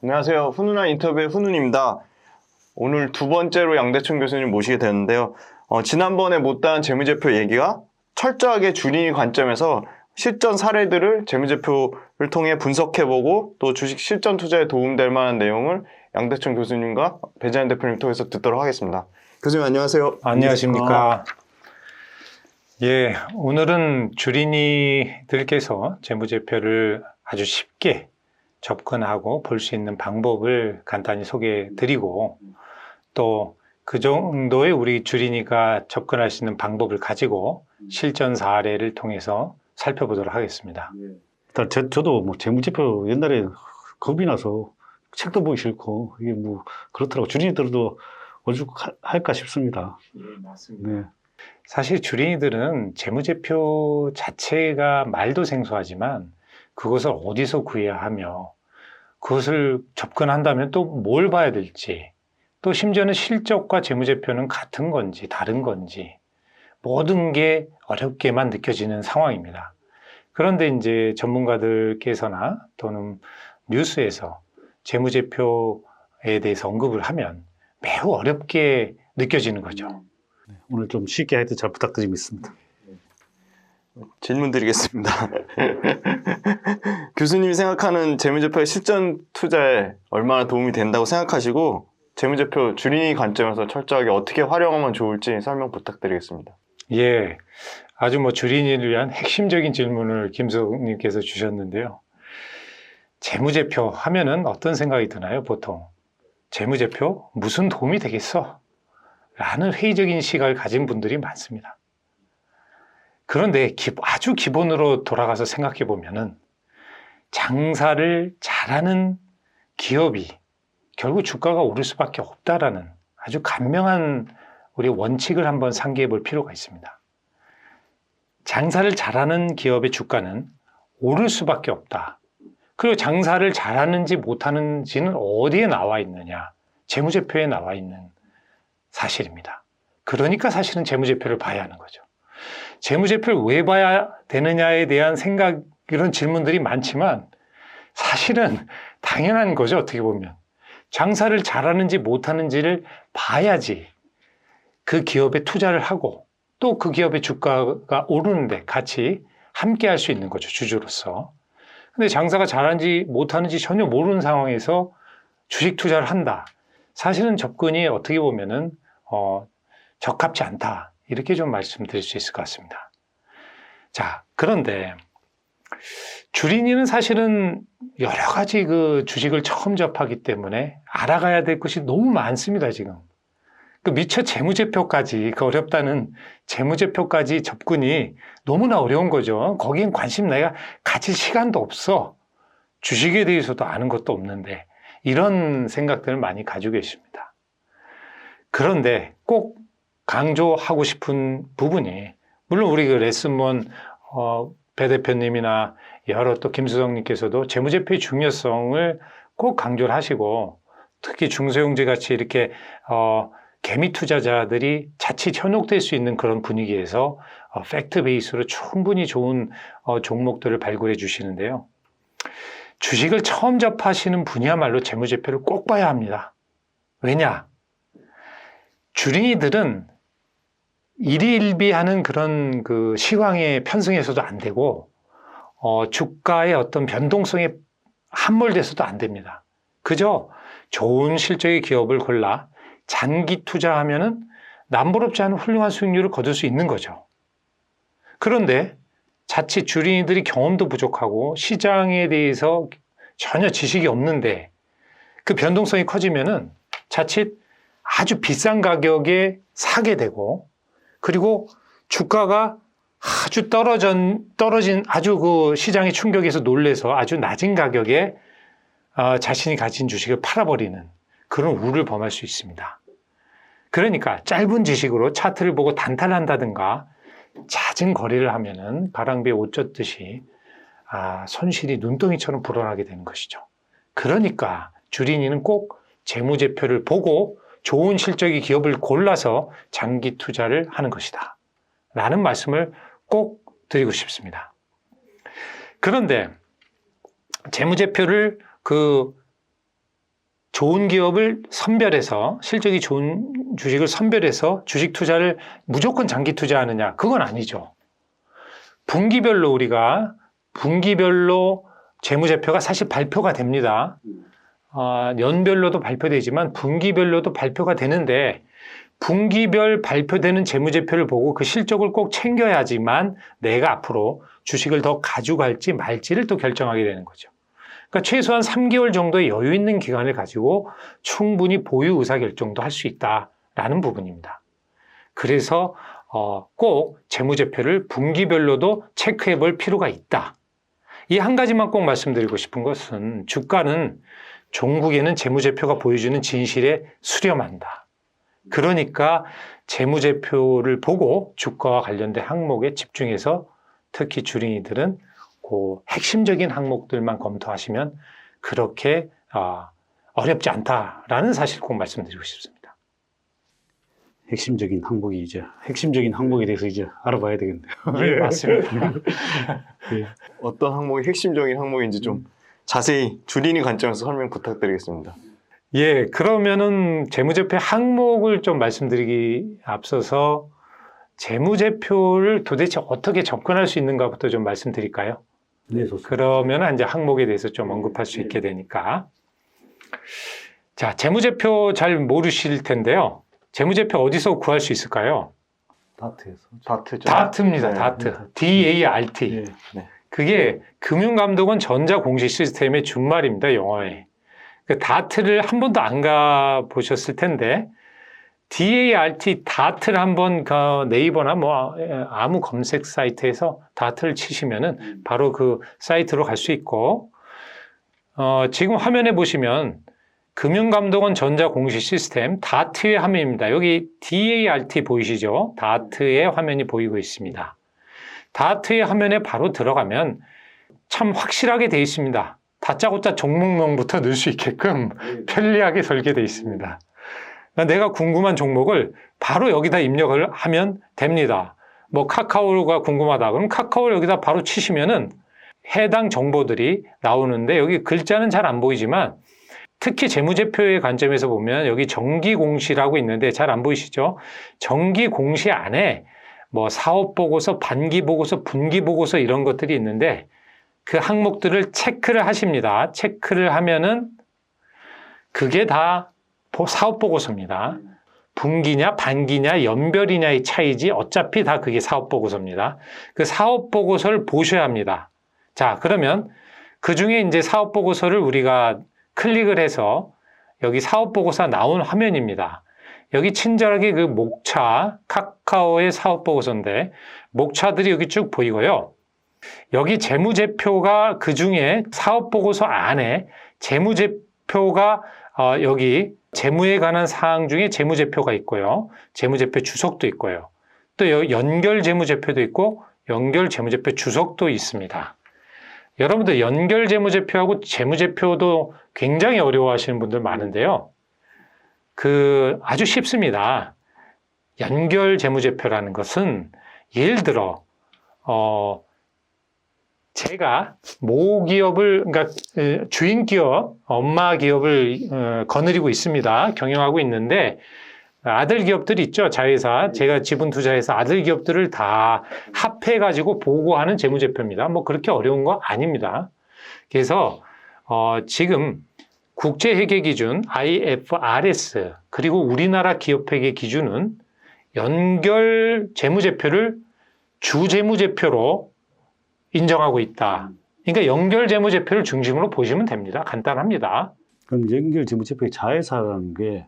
안녕하세요. 훈훈한 인터뷰의 훈훈입니다. 오늘 두 번째로 양대천 교수님 모시게 되는데요. 지난번에 못다한 재무제표 얘기가 철저하게 준이 관점에서 실전 사례들을 재무제표를 통해 분석해보고 또 주식 실전 투자에 도움될 만한 내용을 양대천 교수님과 배재한 대표님 통해서 듣도록 하겠습니다. 교수님 안녕하세요. 안녕하십니까. 예, 오늘은 주린이들께서 재무제표를 아주 쉽게 접근하고 볼 수 있는 방법을 간단히 소개해 드리고 또 그 정도의 우리 주린이가 접근할 수 있는 방법을 가지고 실전 사례를 통해서 살펴보도록 하겠습니다. 일단 저도 뭐 재무제표 옛날에 겁이 나서 책도 보기 싫고 이게 뭐 그렇더라고. 주린이들도 오죽할까 싶습니다. 맞습니다. 네. 사실 주린이들은 재무제표 자체가 말도 생소하지만 그것을 어디서 구해야 하며 그것을 접근한다면 또 뭘 봐야 될지 또 심지어는 실적과 재무제표는 같은 건지 다른 건지 모든 게 어렵게만 느껴지는 상황입니다. 그런데 이제 전문가들께서나 또는 뉴스에서 재무제표에 대해서 언급을 하면 매우 어렵게 느껴지는 거죠. 오늘 좀 쉽게 하여튼 잘 부탁드리겠습니다. 질문 드리겠습니다. 교수님이 생각하는 재무제표의 실전 투자에 얼마나 도움이 된다고 생각하시고 재무제표 주린이 관점에서 철저하게 어떻게 활용하면 좋을지 설명 부탁드리겠습니다. 예, 아주 주린이를 위한 핵심적인 질문을 김수님께서 주셨는데요. 재무제표 하면은 어떤 생각이 드나요, 보통? 재무제표? 무슨 도움이 되겠어? 라는 회의적인 시각을 가진 분들이 많습니다. 그런데 아주 기본으로 돌아가서 생각해 보면은 장사를 잘하는 기업이 결국 주가가 오를 수밖에 없다라는 아주 간명한 우리 원칙을 한번 상기해 볼 필요가 있습니다. 장사를 잘하는 기업의 주가는 오를 수밖에 없다. 그리고 장사를 잘하는지 못하는지는 어디에 나와 있느냐? 재무제표에 나와 있는 사실입니다. 그러니까 사실은 재무제표를 봐야 하는 거죠. 재무제표를 왜 봐야 되느냐에 대한 생각, 이런 질문들이 많지만 사실은 당연한 거죠, 어떻게 보면. 장사를 잘하는지 못하는지를 봐야지 그 기업에 투자를 하고 또 그 기업의 주가가 오르는데 같이 함께 할 수 있는 거죠, 주주로서. 근데 장사가 잘하는지 못하는지 전혀 모르는 상황에서 주식 투자를 한다. 사실은 접근이 어떻게 보면은 적합지 않다. 이렇게 좀 말씀드릴 수 있을 것 같습니다. 자, 그런데 주린이는 사실은 여러 가지 그 주식을 처음 접하기 때문에 알아가야 될 것이 너무 많습니다, 지금. 미처 재무제표까지, 어렵다는 재무제표까지 접근이 너무나 어려운 거죠. 거기엔 관심 내가 가질 시간도 없어. 주식에 대해서도 아는 것도 없는데, 이런 생각들을 많이 가지고 계십니다. 그런데 꼭 강조하고 싶은 부분이, 물론 우리 그 레슨몬 배 대표님이나 여러 또 김수성님께서도 재무제표의 중요성을 꼭 강조를 하시고, 특히 중소형제 같이 이렇게 개미 투자자들이 자칫 현혹될 수 있는 그런 분위기에서 팩트 베이스로 충분히 좋은 종목들을 발굴해 주시는데요. 주식을 처음 접하시는 분이야말로 재무제표를 꼭 봐야 합니다. 왜냐? 주린이들은 일희일비하는 그런 그 시황에 편승해서도 안 되고 주가의 어떤 변동성에 함몰돼서도 안 됩니다. 그저 좋은 실적의 기업을 골라 장기 투자하면은 남부럽지 않은 훌륭한 수익률을 거둘 수 있는 거죠. 그런데 자칫 주린이들이 경험도 부족하고 시장에 대해서 전혀 지식이 없는데 그 변동성이 커지면은 자칫 아주 비싼 가격에 사게 되고 그리고 주가가 아주 떨어진 아주 그 시장의 충격에서 놀래서 아주 낮은 가격에 자신이 가진 주식을 팔아버리는 그런 우를 범할 수 있습니다. 그러니까 짧은 지식으로 차트를 보고 단타한다든가 잦은 거래를 하면은 가랑비에 옷 젖듯이 손실이 눈덩이처럼 불어나게 되는 것이죠. 그러니까 주린이는 꼭 재무제표를 보고 좋은 실적의 기업을 골라서 장기 투자를 하는 것이다. 라는 말씀을 꼭 드리고 싶습니다. 그런데 재무제표를 좋은 기업을 선별해서 실적이 좋은 주식을 선별해서 주식 투자를 무조건 장기 투자하느냐? 그건 아니죠. 분기별로 우리가 분기별로 재무제표가 사실 발표가 됩니다. 연별로도 발표되지만 분기별로도 발표가 되는데 분기별 발표되는 재무제표를 보고 그 실적을 꼭 챙겨야지만 내가 앞으로 주식을 더 가져갈지 말지를 또 결정하게 되는 거죠. 그러니까 최소한 3개월 정도의 여유 있는 기간을 가지고 충분히 보유 의사결정도 할 수 있다라는 부분입니다. 그래서 꼭 재무제표를 분기별로도 체크해 볼 필요가 있다. 이 한 가지만 꼭 말씀드리고 싶은 것은 주가는 종국에는 재무제표가 보여주는 진실에 수렴한다. 그러니까 재무제표를 보고 주가와 관련된 항목에 집중해서 특히 주린이들은 그 핵심적인 항목들만 검토하시면 그렇게 어렵지 않다라는 사실 꼭 말씀드리고 싶습니다. 핵심적인 항목에 대해서 이제 알아봐야 되겠네요. 네, 맞습니다. 예. 어떤 항목이 핵심적인 항목인지 좀 자세히 주린이 관점에서 설명 부탁드리겠습니다. 예, 그러면은 재무제표 항목을 좀 말씀드리기 앞서서 재무제표를 도대체 어떻게 접근할 수 있는가부터 좀 말씀드릴까요? 네, 좋습니다. 그러면 이제 항목에 대해서 좀 언급할 수 있게 되니까. 자, 재무제표 잘 모르실 텐데요. 재무제표 어디서 구할 수 있을까요? 다트에서. 다트죠. 다트입니다. 네. 다트. DART. 예. 그게 금융감독원 전자공시 시스템의 준말입니다. 영어에. 그 다트를 한 번도 안 가보셨을 텐데 DART 다트를 한번 네이버나 뭐 아무 검색 사이트에서 다트를 치시면은 바로 그 사이트로 갈 수 있고 지금 화면에 보시면 금융감독원 전자공시 시스템 다트의 화면입니다. 여기 DART 보이시죠? 다트의 화면이 보이고 있습니다. 다트의 화면에 바로 들어가면 참 확실하게 되어 있습니다. 다짜고짜 종목명부터 넣을 수 있게끔 편리하게 설계되어 있습니다. 내가 궁금한 종목을 바로 여기다 입력을 하면 됩니다. 뭐 카카오가 궁금하다 그러면 카카오를 여기다 바로 치시면은 해당 정보들이 나오는데 여기 글자는 잘 안 보이지만 특히 재무제표의 관점에서 보면 여기 정기공시라고 있는데 잘 안 보이시죠? 정기공시 안에 뭐 사업보고서, 반기보고서, 분기보고서 이런 것들이 있는데 그 항목들을 체크를 하십니다. 체크를 하면은 그게 다 사업보고서입니다. 분기냐, 반기냐, 연별이냐의 차이지 어차피 다 그게 사업보고서입니다. 그 사업보고서를 보셔야 합니다. 자, 그러면 그 중에 이제 사업보고서를 우리가 클릭을 해서 여기 사업보고서 나온 화면입니다. 여기 친절하게 그 목차, 카카오의 사업보고서인데 목차들이 여기 쭉 보이고요. 여기 재무제표가 그 중에 사업보고서 안에 재무제표가 여기 재무에 관한 사항 중에 재무제표가 있고요. 재무제표 주석도 있고요. 또 연결 재무제표도 있고 연결 재무제표 주석도 있습니다. 여러분들 연결 재무제표하고 재무제표도 굉장히 어려워하시는 분들 많은데요. 아주 쉽습니다. 연결 재무제표라는 것은 예를 들어 제가 모 기업을, 그러니까 주인 기업, 엄마 기업을 거느리고 있습니다. 경영하고 있는데 아들 기업들 있죠. 자회사. 제가 지분 투자해서 아들 기업들을 다 합해가지고 보고하는 재무제표입니다. 뭐 그렇게 어려운 거 아닙니다. 그래서 지금 국제회계 기준 IFRS 그리고 우리나라 기업회계 기준은 연결 재무제표를 주재무제표로 인정하고 있다. 그러니까 연결 재무제표를 중심으로 보시면 됩니다. 간단합니다. 그럼 연결 재무제표의 자회사라는 게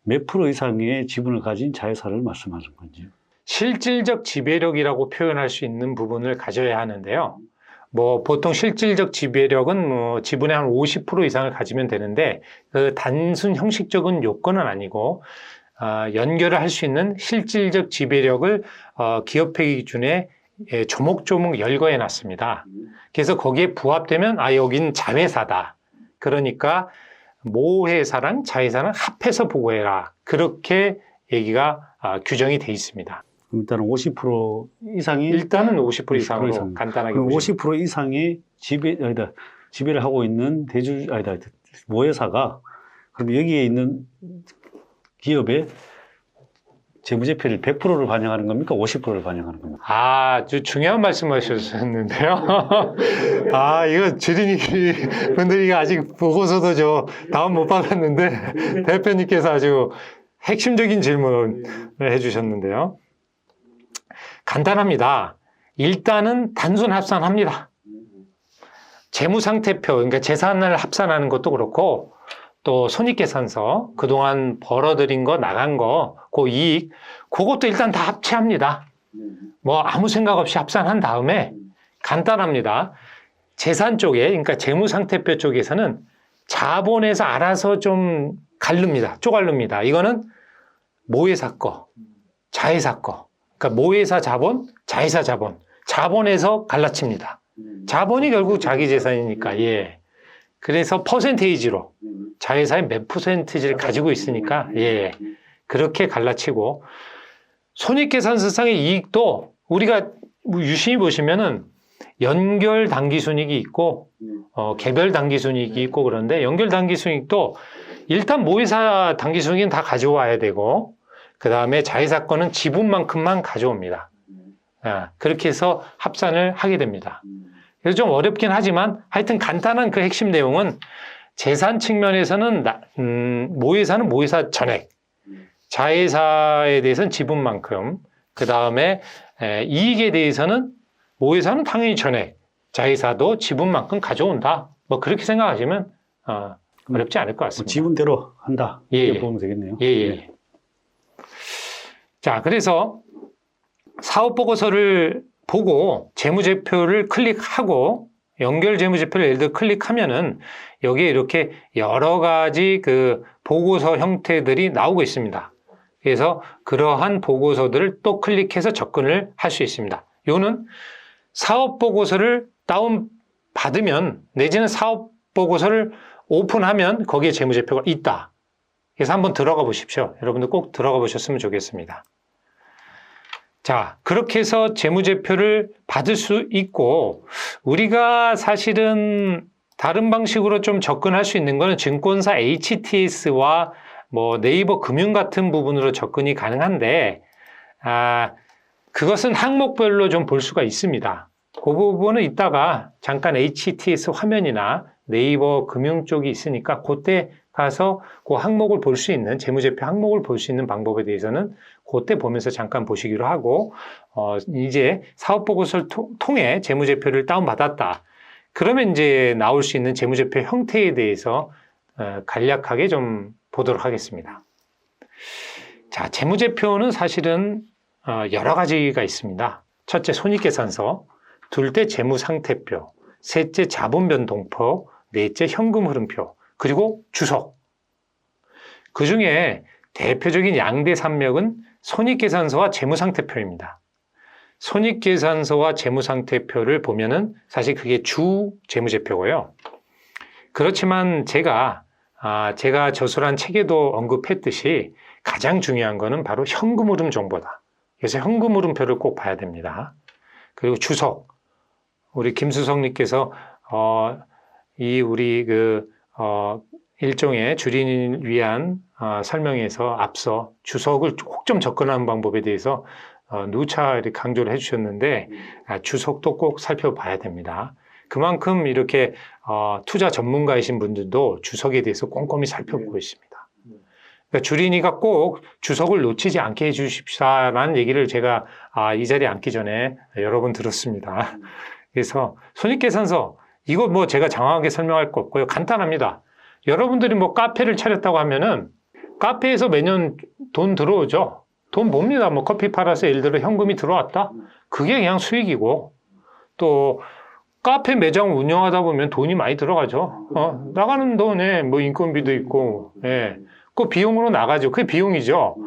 몇 프로 이상의 지분을 가진 자회사를 말씀하는 건지요? 실질적 지배력이라고 표현할 수 있는 부분을 가져야 하는데요. 뭐 보통 실질적 지배력은 뭐 지분의 한 50% 이상을 가지면 되는데 그 단순 형식적인 요건은 아니고 연결을 할 수 있는 실질적 지배력을 기업회계 기준에 조목조목 열거해 놨습니다. 그래서 거기에 부합되면 여긴 자회사다. 그러니까 모 회사랑 자회사는 합해서 보고해라. 그렇게 얘기가 규정이 돼 있습니다. 그럼 일단은 50% 이상이 일단은 50% 이상으로 이상. 간단하게 그럼 보시면 50% 이상이 지배를 하고 있는 모회사가 그럼 여기에 있는 기업의 재무제표를 100%를 반영하는 겁니까? 50%를 반영하는 겁니까? 아주 중요한 말씀하셨는데요. 이거 주린이 분들이 아직 보고서도 저 다운 못 받았는데 대표님께서 아주 핵심적인 질문을 해주셨는데요. 간단합니다. 일단은 단순 합산합니다. 재무상태표, 그러니까 재산을 합산하는 것도 그렇고 또 손익계산서, 그동안 벌어들인 거, 나간 거, 그 이익, 그것도 일단 다 합체합니다. 뭐 아무 생각 없이 합산한 다음에 간단합니다. 재산 쪽에, 그러니까 재무상태표 쪽에서는 자본에서 알아서 좀 쪼갈릅니다. 이거는 모회사 거, 자회사 거. 그러니까 모회사 자본, 자회사 자본. 자본에서 갈라칩니다. 자본이 결국 자기 재산이니까, 예. 그래서 퍼센테이지로 자회사의 몇 퍼센트를 가지고 있으니까, 예. 그렇게 갈라치고, 손익계산서상의 이익도 우리가 유심히 보시면은 연결 당기순이익이 있고, 개별 당기순이익이 있고 그런데 연결 당기순이익도 일단 모회사 당기순이익은 다 가져와야 되고, 그 다음에 자회사 거는 지분만큼만 가져옵니다. 그렇게 해서 합산을 하게 됩니다. 그래서 좀 어렵긴 하지만 하여튼 간단한 그 핵심 내용은 재산 측면에서는 모회사는 모회사 전액, 자회사에 대해서는 지분만큼, 그 다음에 이익에 대해서는 모회사는 당연히 전액, 자회사도 지분만큼 가져온다. 뭐 그렇게 생각하시면 어렵지 않을 것 같습니다. 지분대로 한다. 이렇게 보면 되겠네요. 예. 자, 그래서 사업보고서를 보고 재무제표를 클릭하고 연결 재무제표를 예를 들어 클릭하면은 여기에 이렇게 여러 가지 그 보고서 형태들이 나오고 있습니다. 그래서 그러한 보고서들을 또 클릭해서 접근을 할 수 있습니다. 요는 사업보고서를 다운받으면 내지는 사업보고서를 오픈하면 거기에 재무제표가 있다. 그래서 한번 들어가 보십시오. 여러분들 꼭 들어가 보셨으면 좋겠습니다. 자, 그렇게 해서 재무제표를 받을 수 있고, 우리가 사실은 다른 방식으로 좀 접근할 수 있는 거는 증권사 HTS와 뭐 네이버 금융 같은 부분으로 접근이 가능한데, 그것은 항목별로 좀 볼 수가 있습니다. 그 부분은 이따가 잠깐 HTS 화면이나 네이버 금융 쪽이 있으니까 그때 가서 그 항목을 볼 수 있는, 재무제표 항목을 볼 수 있는 방법에 대해서는 그때 보면서 잠깐 보시기로 하고, 이제 사업보고서를 통해 재무제표를 다운받았다. 그러면 이제 나올 수 있는 재무제표 형태에 대해서 간략하게 좀 보도록 하겠습니다. 자, 재무제표는 사실은 여러 가지가 있습니다. 첫째, 손익계산서, 둘째, 재무상태표, 셋째, 자본변동표, 넷째, 현금흐름표, 그리고 주석. 그 중에 대표적인 양대 산맥은 손익계산서와 재무상태표입니다. 손익계산서와 재무상태표를 보면은 사실 그게 주 재무제표고요. 그렇지만 제가 저술한 책에도 언급했듯이 가장 중요한 거는 바로 현금흐름 정보다. 그래서 현금흐름표를 꼭 봐야 됩니다. 그리고 주석. 우리 김수석님께서 우리 일종의 주린이를 위한 설명에서 앞서 주석을 꼭 좀 접근하는 방법에 대해서 누차 이렇게 강조를 해주셨는데 주석도 꼭 살펴봐야 됩니다. 그만큼 이렇게 투자 전문가이신 분들도 주석에 대해서 꼼꼼히 살펴보고 있습니다. 그러니까 주린이가 꼭 주석을 놓치지 않게 해주십사라는 얘기를 제가 이 자리에 앉기 전에 여러 번 들었습니다. 그래서 손익계산서 이거 뭐 제가 장황하게 설명할 거 없고요. 간단합니다. 여러분들이 뭐 카페를 차렸다고 하면은 카페에서 매년 돈 들어오죠. 돈 봅니다. 뭐 커피 팔아서 예를 들어 현금이 들어왔다. 그게 그냥 수익이고 또 카페 매장 운영하다 보면 돈이 많이 들어가죠. 나가는 돈에 뭐 인건비도 있고, 예. 그 비용으로 나가죠. 그게 비용이죠.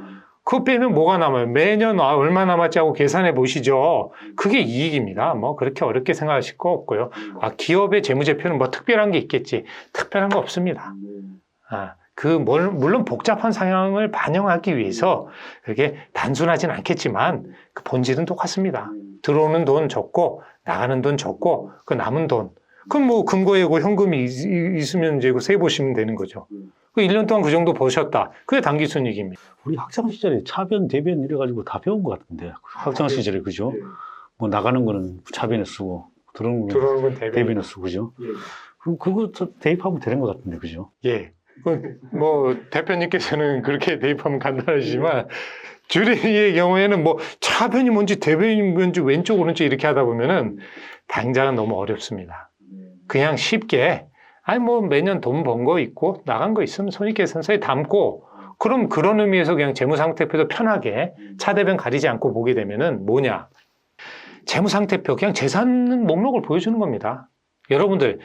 그거 빼면 뭐가 남아요? 매년 얼마 남았지 하고 계산해 보시죠. 그게 이익입니다. 뭐 그렇게 어렵게 생각하실 거 없고요. 기업의 재무제표는 뭐 특별한 게 있겠지. 특별한 거 없습니다. 물론 복잡한 상황을 반영하기 위해서 그렇게 단순하진 않겠지만 그 본질은 똑같습니다. 들어오는 돈 적고 나가는 돈 적고 그 남은 돈 그럼 뭐 금고에고 현금이 있으면 이제 세 보시면 되는 거죠. 그 1년 동안 그 정도 버셨다. 그게 단기 순이익입니다. 우리 학창 시절에 차변, 대변 이래가지고 다 배운 것 같은데 학창 시절에 그죠? 뭐 나가는 거는 차변에 쓰고 들어오는 건 대변에 쓰고 그죠? 그럼 그거 대입하면 되는 것 같은데 그죠? 예. 뭐 대표님께서는 그렇게 대입하면 간단하시지만 주린이의 경우에는 뭐 차변이 뭔지 대변이 뭔지 왼쪽 오른쪽 이렇게 하다 보면은 당장은 너무 어렵습니다. 그냥 쉽게 아니 뭐 매년 돈 번 거 있고 나간 거 있으면 손익계산서에 담고 그럼 그런 의미에서 그냥 재무상태표도 편하게 차대변 가리지 않고 보게 되면은 뭐냐 재무상태표 그냥 재산 목록을 보여주는 겁니다. 여러분들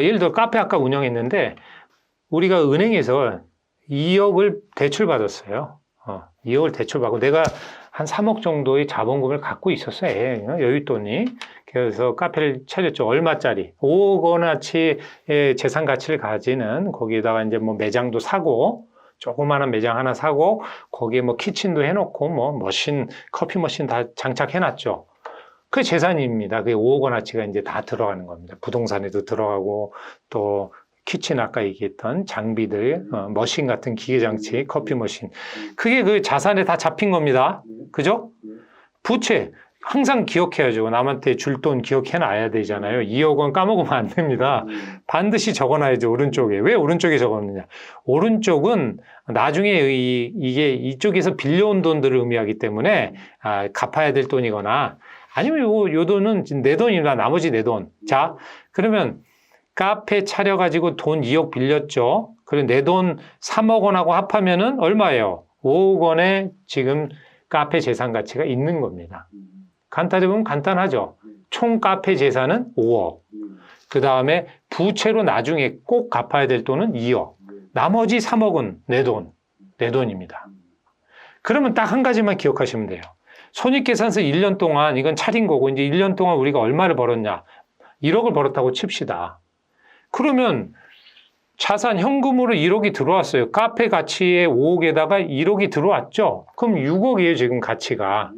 예를 들어 카페 아까 운영했는데 우리가 은행에서 2억을 대출받았어요. 2억을 대출받고 내가 한 3억 정도의 자본금을 갖고 있었어요. 여윳돈이. 그래서 카페를 차렸죠. 얼마짜리? 5억 원어치의 재산 가치를 가지는 거기에다가 이제 뭐 매장도 사고 조그마한 매장 하나 사고 거기에 뭐 키친도 해놓고 뭐 머신, 커피 머신 다 장착해놨죠. 그게 재산입니다. 그게 5억 원어치가 이제 다 들어가는 겁니다. 부동산에도 들어가고 또 키친 아까 얘기했던 장비들, 머신 같은 기계장치, 커피 머신. 그게 그 자산에 다 잡힌 겁니다. 그죠? 부채. 항상 기억해야죠. 남한테 줄 돈 기억해놔야 되잖아요. 2억 원 까먹으면 안 됩니다. 반드시 적어놔야죠. 오른쪽에. 왜 오른쪽에 적었느냐. 오른쪽은 나중에 이게 이쪽에서 빌려온 돈들을 의미하기 때문에 갚아야 될 돈이거나 아니면 요 돈은 내 돈이나 나머지 내 돈. 자, 그러면 카페 차려가지고 돈 2억 빌렸죠. 그리고 내 돈 3억 원하고 합하면은 얼마예요? 5억 원의 지금 카페 재산 가치가 있는 겁니다. 간단히 보면 간단하죠. 총 카페 재산은 5억. 그 다음에 부채로 나중에 꼭 갚아야 될 돈은 2억. 나머지 3억은 내 돈, 내 돈입니다. 그러면 딱 한 가지만 기억하시면 돼요. 손익계산서 1년 동안 이건 차린 거고 이제 1년 동안 우리가 얼마를 벌었냐? 1억을 벌었다고 칩시다. 그러면 자산 현금으로 1억이 들어왔어요. 카페 가치의 5억에다가 1억이 들어왔죠. 그럼 6억이에요, 지금 가치가.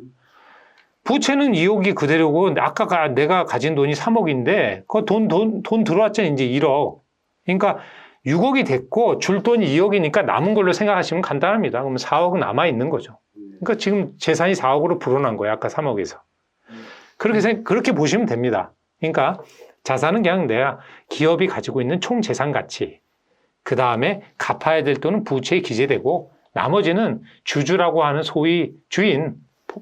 부채는 2억이 그대로고 아까 내가 가진 돈이 3억인데 그 돈 들어왔잖아요. 이제 1억. 그러니까 6억이 됐고 줄 돈이 2억이니까 남은 걸로 생각하시면 간단합니다. 그러면 4억은 남아 있는 거죠. 그러니까 지금 재산이 4억으로 불어난 거예요. 아까 3억에서. 그렇게 보시면 됩니다. 그러니까 자산은 그냥 내가 기업이 가지고 있는 총 재산 가치. 그 다음에 갚아야 될 돈은 부채에 기재되고 나머지는 주주라고 하는 소위 주인,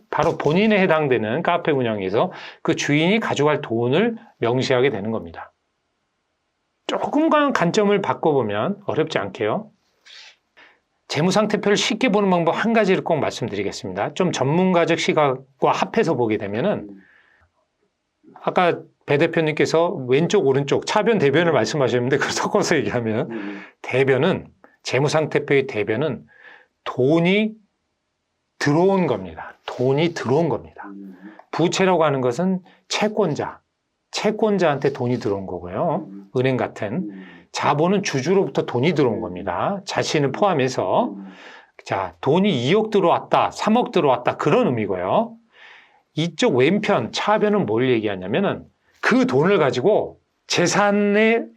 바로 본인에 해당되는 카페 운영에서 그 주인이 가져갈 돈을 명시하게 되는 겁니다. 조금만 관점을 바꿔보면 어렵지 않게요. 재무상태표를 쉽게 보는 방법 한 가지를 꼭 말씀드리겠습니다. 좀 전문가적 시각과 합해서 보게 되면은 아까 배 대표님께서 왼쪽 오른쪽 차변 대변을 말씀하셨는데 그걸 섞어서 얘기하면 대변은 재무상태표의 대변은 돈이 들어온 겁니다. 돈이 들어온 겁니다. 부채라고 하는 것은 채권자한테 돈이 들어온 거고요. 은행 같은 자본은 주주로부터 돈이 들어온 겁니다. 자신을 포함해서 자 돈이 2억 들어왔다, 3억 들어왔다 그런 의미고요. 이쪽 왼편 차변은 뭘 얘기하냐면은 그 돈을 가지고 재산을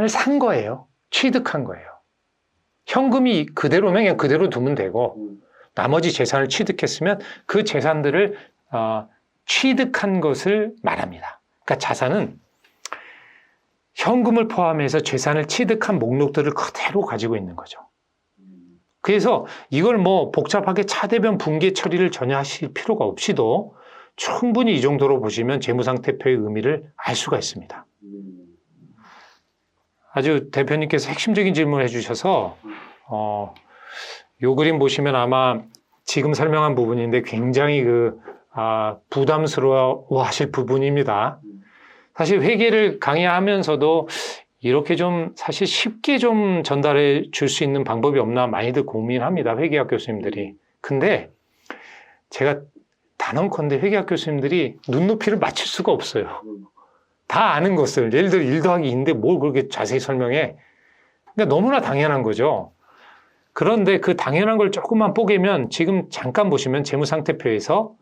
산 거예요. 취득한 거예요. 현금이 그대로면 그냥 그대로 두면 되고 나머지 재산을 취득했으면 그 재산들을 취득한 것을 말합니다. 그러니까 자산은 현금을 포함해서 재산을 취득한 목록들을 그대로 가지고 있는 거죠. 그래서 이걸 뭐 복잡하게 차대변 분계 처리를 전혀 하실 필요가 없이도 충분히 이 정도로 보시면 재무상태표의 의미를 알 수가 있습니다. 아주 대표님께서 핵심적인 질문을 해주셔서 요 그림 보시면 아마 지금 설명한 부분인데 굉장히 부담스러워 하실 부분입니다. 사실 회계를 강의하면서도 이렇게 좀 사실 쉽게 좀 전달해 줄 수 있는 방법이 없나 많이들 고민합니다. 회계학 교수님들이. 근데 제가 단언컨대 회계학 교수님들이 눈높이를 맞출 수가 없어요. 다 아는 것을 예를 들어 1 더하기 2인데 뭘 그렇게 자세히 설명해. 그러니까 너무나 당연한 거죠. 그런데 그 당연한 걸 조금만 뽀개면 지금 잠깐 보시면 재무상태표에서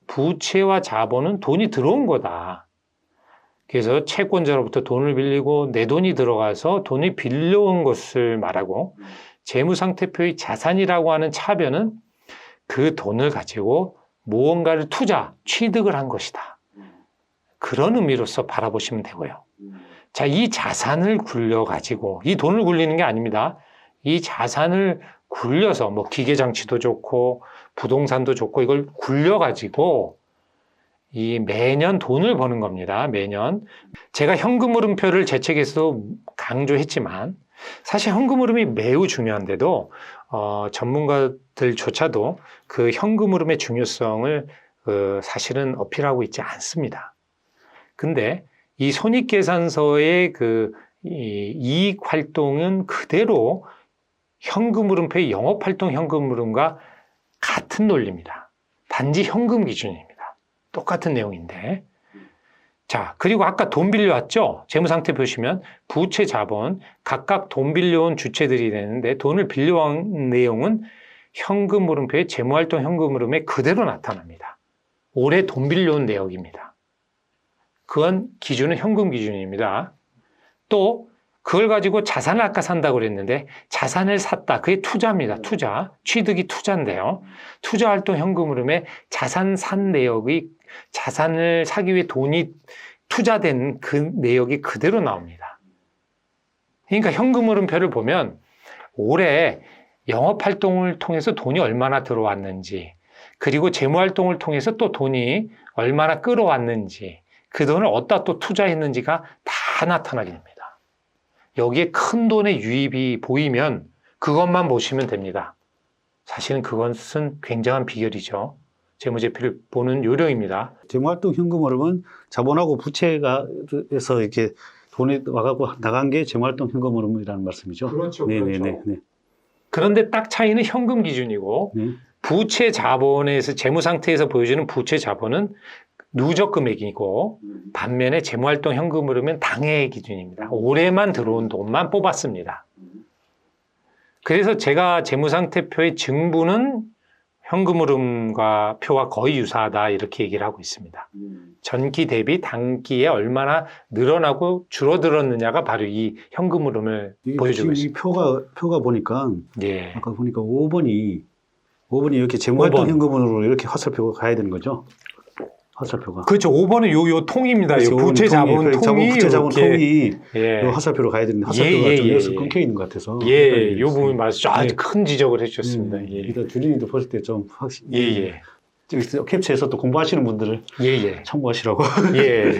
부채와 자본은 돈이 들어온 거다. 그래서 채권자로부터 돈을 빌리고 내 돈이 들어가서 돈이 빌려온 것을 말하고 재무상태표의 자산이라고 하는 차변은 그 돈을 가지고 무언가를 투자, 취득을 한 것이다. 그런 의미로서 바라보시면 되고요. 자, 이 자산을 굴려가지고, 이 돈을 굴리는 게 아닙니다. 이 자산을 굴려서, 뭐 기계장치도 좋고, 부동산도 좋고, 이걸 굴려가지고, 이 매년 돈을 버는 겁니다. 매년. 제가 현금 흐름표를 제 책에서도 강조했지만, 사실 현금 흐름이 매우 중요한데도, 전문가들조차도 그 현금 흐름의 중요성을 사실은 어필하고 있지 않습니다. 근데 이 손익계산서의 이익 활동은 그대로 현금 흐름표의 영업활동 현금 흐름과 같은 논리입니다. 단지 현금 기준입니다. 똑같은 내용인데. 자, 그리고 아까 돈 빌려왔죠? 재무상태 보시면 부채, 자본, 각각 돈 빌려온 주체들이 되는데 돈을 빌려온 내용은 현금 흐름표의 재무활동 현금 흐름에 그대로 나타납니다. 올해 돈 빌려온 내역입니다. 그건 기준은 현금 기준입니다. 또 그걸 가지고 자산을 아까 산다고 그랬는데 자산을 샀다. 그게 투자입니다. 투자. 취득이 투자인데요. 투자활동 현금 흐름에 자산 산 내역이 자산을 사기 위해 돈이 투자된 그 내역이 그대로 나옵니다. 그러니까 현금 흐름표를 보면 올해 영업활동을 통해서 돈이 얼마나 들어왔는지 그리고 재무활동을 통해서 또 돈이 얼마나 끌어왔는지 그 돈을 어디다 또 투자했는지가 다 나타나게 됩니다. 여기에 큰 돈의 유입이 보이면 그것만 보시면 됩니다. 사실은 그것은 굉장한 비결이죠. 재무제표를 보는 요령입니다. 재무활동 현금 흐름은 자본하고 부채가에서 이렇게 돈이 와가고 나간 게 재무활동 현금 흐름이라는 말씀이죠. 그렇죠. 네네네. 네. 그런데 딱 차이는 현금 기준이고 네. 부채 자본에서 재무 상태에서 보여주는 부채 자본은 누적 금액이고 반면에 재무활동 현금 흐름은 당해 기준입니다. 올해만 들어온 돈만 뽑았습니다. 그래서 제가 재무상태표의 증부는 현금 흐름과 표와 거의 유사하다 이렇게 얘기를 하고 있습니다. 전기 대비 단기에 얼마나 늘어나고 줄어들었느냐가 바로 이 현금 흐름을 보여주고 있습니다. 이 표가 보니까 예. 아까 보니까 5번이 이렇게 재무활동 5번. 현금으로 이렇게 화살표가 가야 되는 거죠. 화살표가. 그렇죠. 5번은 요 통입니다. 그렇죠. 요 부채 자본 통이 부채 자본 이렇게. 통이 예. 요 화살표로 가야 되는데 화살표가 좀 여기서 끊겨 있는 것 같아서. 예, 요 부분 맞죠. 아주 네. 큰 지적을 해주셨습니다. 예. 일단 주린이도 보실 때 좀 확실히 예. 캡처해서 또 공부하시는 분들을 예. 참고하시라고. 예.